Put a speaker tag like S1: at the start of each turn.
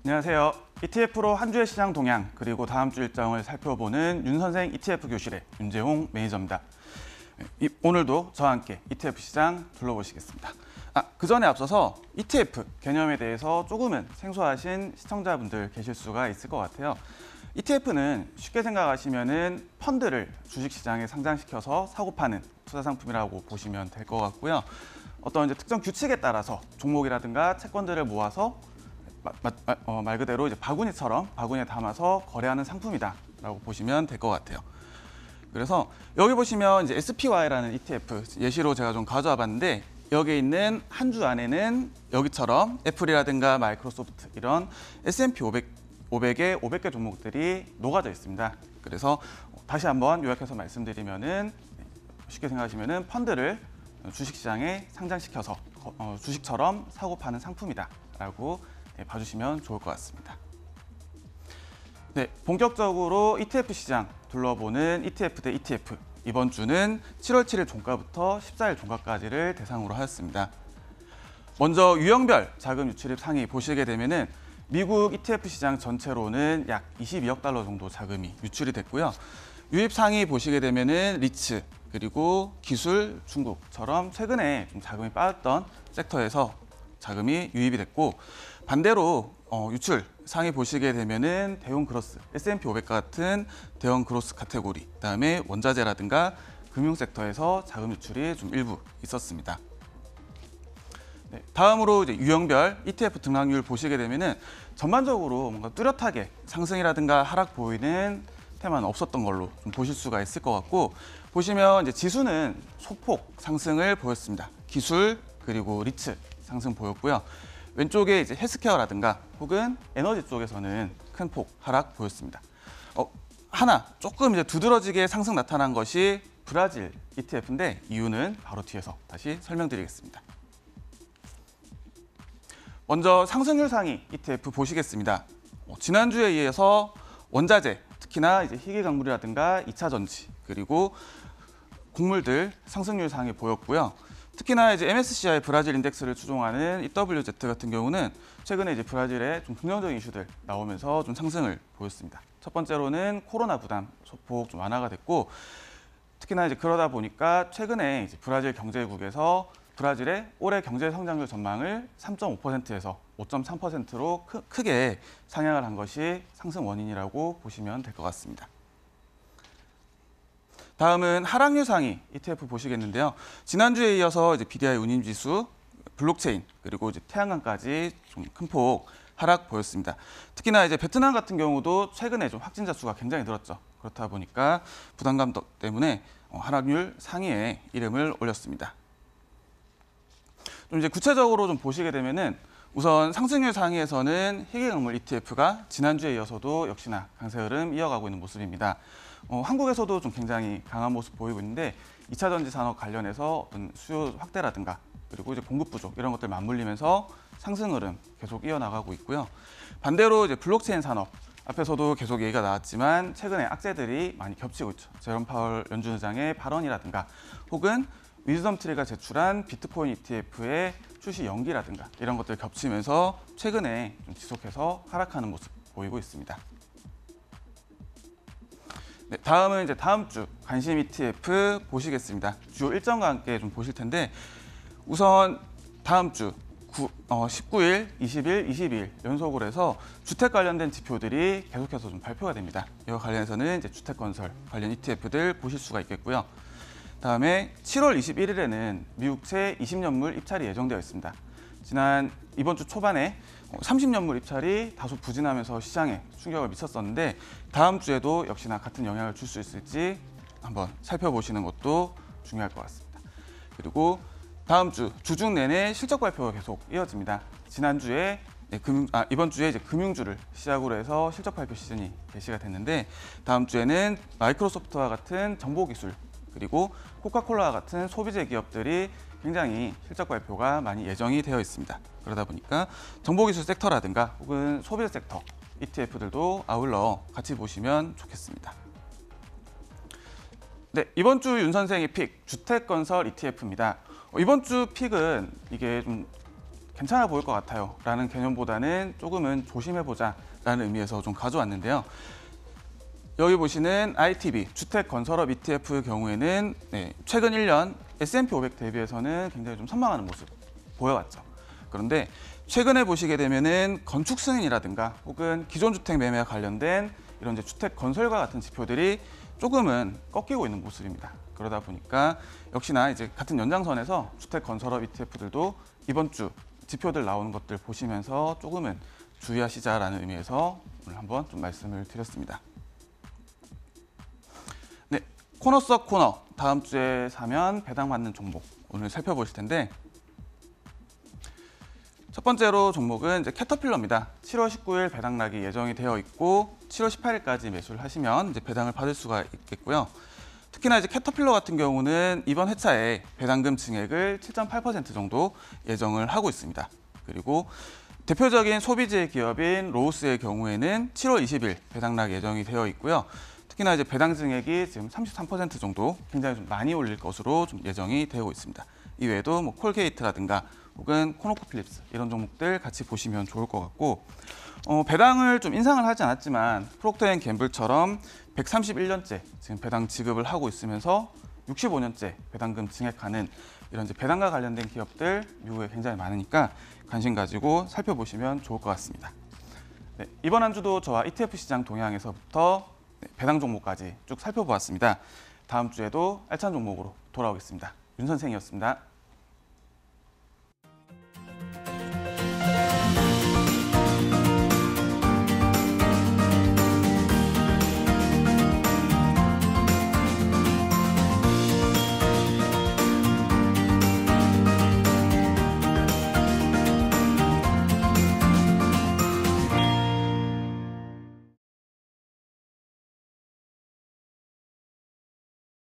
S1: 안녕하세요. ETF로 한 주의 시장 동향 그리고 다음 주 일정을 살펴보는 윤 선생 ETF 교실의 윤재홍 매니저입니다. 오늘도 저와 함께 ETF 시장 둘러보시겠습니다. 그 전에 앞서서 ETF 개념에 대해서 조금은 생소하신 시청자분들 계실 수가 있을 것 같아요. ETF는 쉽게 생각하시면은 펀드를 주식시장에 상장시켜서 사고 파는 투자 상품이라고 보시면 될 것 같고요. 어떤 특정 규칙에 따라서 종목이라든가 채권들을 모아서 말 그대로 바구니처럼 바구니에 담아서 거래하는 상품이다라고 보시면 될 것 같아요. 그래서 여기 보시면 SPY라는 ETF 예시로 제가 좀 가져와 봤는데 여기 있는 한 주 안에는 여기처럼 애플이라든가 마이크로소프트 이런 S&P 500의 500개 종목들이 녹아져 있습니다. 그래서 다시 한번 요약해서 말씀드리면은 쉽게 생각하시면은 펀드를 주식시장에 상장시켜서 주식처럼 사고 파는 상품이다라고 봐주시면 좋을 것 같습니다. 네, 본격적으로 ETF 시장 둘러보는 ETF 대 ETF. 이번 주는 7월 7일 종가부터 14일 종가까지를 대상으로 하였습니다. 먼저 유형별 자금 유출입 상위 보시게 되면은 미국 ETF 시장 전체로는 약 22억 달러 정도 자금이 유출이 됐고요. 유입 상위 보시게 되면은 리츠 그리고 기술, 중국처럼 최근에 좀 자금이 빠졌던 섹터에서 자금이 유입이 됐고 반대로 유출 상위 보시게 되면은 대형 그로스, S&P 500 같은 대형 그로스 카테고리, 그다음에 원자재라든가 금융 섹터에서 자금 유출이 좀 일부 있었습니다. 네, 다음으로 유형별 ETF 등락률 보시게 되면은 전반적으로 뭔가 뚜렷하게 상승이라든가 하락 보이는 테마는 없었던 걸로 좀 보실 수가 있을 것 같고 보시면 지수는 소폭 상승을 보였습니다. 기술 그리고 리츠 상승 보였고요. 왼쪽에 헬스케어라든가 혹은 에너지 쪽에서는 큰 폭 하락 보였습니다. 하나 조금 두드러지게 상승 나타난 것이 브라질 ETF인데 이유는 바로 뒤에서 다시 설명드리겠습니다. 먼저 상승률 상위 ETF 보시겠습니다. 지난주에 이어서 원자재, 특히나 희귀 광물이라든가 2차 전지 그리고 곡물들 상승률 상위 보였고요. 특히나 MSCI 브라질 인덱스를 추종하는 EWZ 같은 경우는 최근에 브라질의 좀 긍정적인 이슈들 나오면서 좀 상승을 보였습니다. 첫 번째로는 코로나 부담 소폭 좀 완화가 됐고 특히나 그러다 보니까 최근에 브라질 경제국에서 브라질의 올해 경제 성장률 전망을 3.5%에서 5.3%로 크게 상향을 한 것이 상승 원인이라고 보시면 될 것 같습니다. 다음은 하락률 상위 ETF 보시겠는데요. 지난주에 이어서 BDI 운임지수, 블록체인 그리고 태양광까지 좀 큰 폭 하락 보였습니다. 특히나 베트남 같은 경우도 최근에 좀 확진자 수가 굉장히 늘었죠. 그렇다 보니까 부담감 때문에 하락률 상위에 이름을 올렸습니다. 좀 구체적으로 좀 보시게 되면은 우선 상승률 상위에서는 희귀광물 ETF가 지난주에 이어서도 역시나 강세 흐름 이어가고 있는 모습입니다. 한국에서도 좀 굉장히 강한 모습 보이고 있는데 2차 전지 산업 관련해서 어떤 수요 확대라든가 그리고 공급 부족 이런 것들 맞물리면서 상승 흐름 계속 이어나가고 있고요. 반대로 블록체인 산업 앞에서도 계속 얘기가 나왔지만 최근에 악재들이 많이 겹치고 있죠. 제롬 파월 연준 의장의 발언이라든가 혹은 위즈덤 트리가 제출한 비트코인 ETF의 출시 연기라든가 이런 것들 겹치면서 최근에 좀 지속해서 하락하는 모습 보이고 있습니다. 네, 다음은 다음 주 관심 ETF 보시겠습니다. 주요 일정과 함께 좀 보실 텐데 우선 다음 주 19일, 20일, 22일 연속으로 해서 주택 관련된 지표들이 계속해서 좀 발표가 됩니다. 이와 관련해서는 주택건설 관련 ETF들 보실 수가 있겠고요. 다음에 7월 21일에는 미국채 20년물 입찰이 예정되어 있습니다. 이번 주 초반에 30년물 입찰이 다소 부진하면서 시장에 충격을 미쳤었는데 다음 주에도 역시나 같은 영향을 줄 수 있을지 한번 살펴보시는 것도 중요할 것 같습니다. 그리고 다음 주 주중 내내 실적 발표가 계속 이어집니다. 이번 주에 금융주를 시작으로 해서 실적 발표 시즌이 개시가 됐는데 다음 주에는 마이크로소프트와 같은 정보기술 그리고 코카콜라와 같은 소비재 기업들이 굉장히 실적 발표가 많이 예정이 되어 있습니다. 그러다 보니까 정보기술 섹터라든가 혹은 소비재 섹터 ETF들도 아울러 같이 보시면 좋겠습니다. 네, 이번 주 윤 선생의 픽 주택건설 ETF입니다. 이번 주 픽은 이게 좀 괜찮아 보일 것 같아요 라는 개념보다는 조금은 조심해보자 라는 의미에서 좀 가져왔는데요. 여기 보시는 ITB 주택건설업 ETF의 경우에는 최근 1년 S&P 500 대비해서는 굉장히 좀 선방하는 모습 보여왔죠. 그런데 최근에 보시게 되면은 건축 승인이라든가 혹은 기존 주택 매매와 관련된 이런 이제 주택 건설과 같은 지표들이 조금은 꺾이고 있는 모습입니다. 그러다 보니까 역시나 이제 같은 연장선에서 주택 건설업 ETF들도 이번 주 지표들 나오는 것들 보시면서 조금은 주의하시자라는 의미에서 오늘 한번 좀 말씀을 드렸습니다. 네, 코너 속 코너 다음 주에 사면 배당 받는 종목 오늘 살펴보실 텐데 첫 번째로 종목은 이제 캐터필러입니다. 7월 19일 배당락이 예정이 되어 있고 7월 18일까지 매수를 하시면 이제 배당을 받을 수가 있겠고요. 특히나 이제 캐터필러 같은 경우는 이번 회차에 배당금 증액을 7.8% 정도 예정을 하고 있습니다. 그리고 대표적인 소비재 기업인 로우스의 경우에는 7월 20일 배당락 예정이 되어 있고요. 특히나 이제 배당 증액이 지금 33% 정도 굉장히 좀 많이 올릴 것으로 좀 예정이 되고 있습니다. 이외에도 뭐 콜게이트라든가 혹은 코노코필립스 이런 종목들 같이 보시면 좋을 것 같고 배당을 좀 인상을 하지 않았지만 프록터앤갬블처럼 131년째 지금 배당 지급을 하고 있으면서 65년째 배당금 증액하는 이런 이제 배당과 관련된 기업들 미국에 굉장히 많으니까 관심 가지고 살펴보시면 좋을 것 같습니다. 네, 이번 한 주도 저와 ETF 시장 동향에서부터 배당 종목까지 쭉 살펴보았습니다. 다음 주에도 알찬 종목으로 돌아오겠습니다. 윤 선생이었습니다.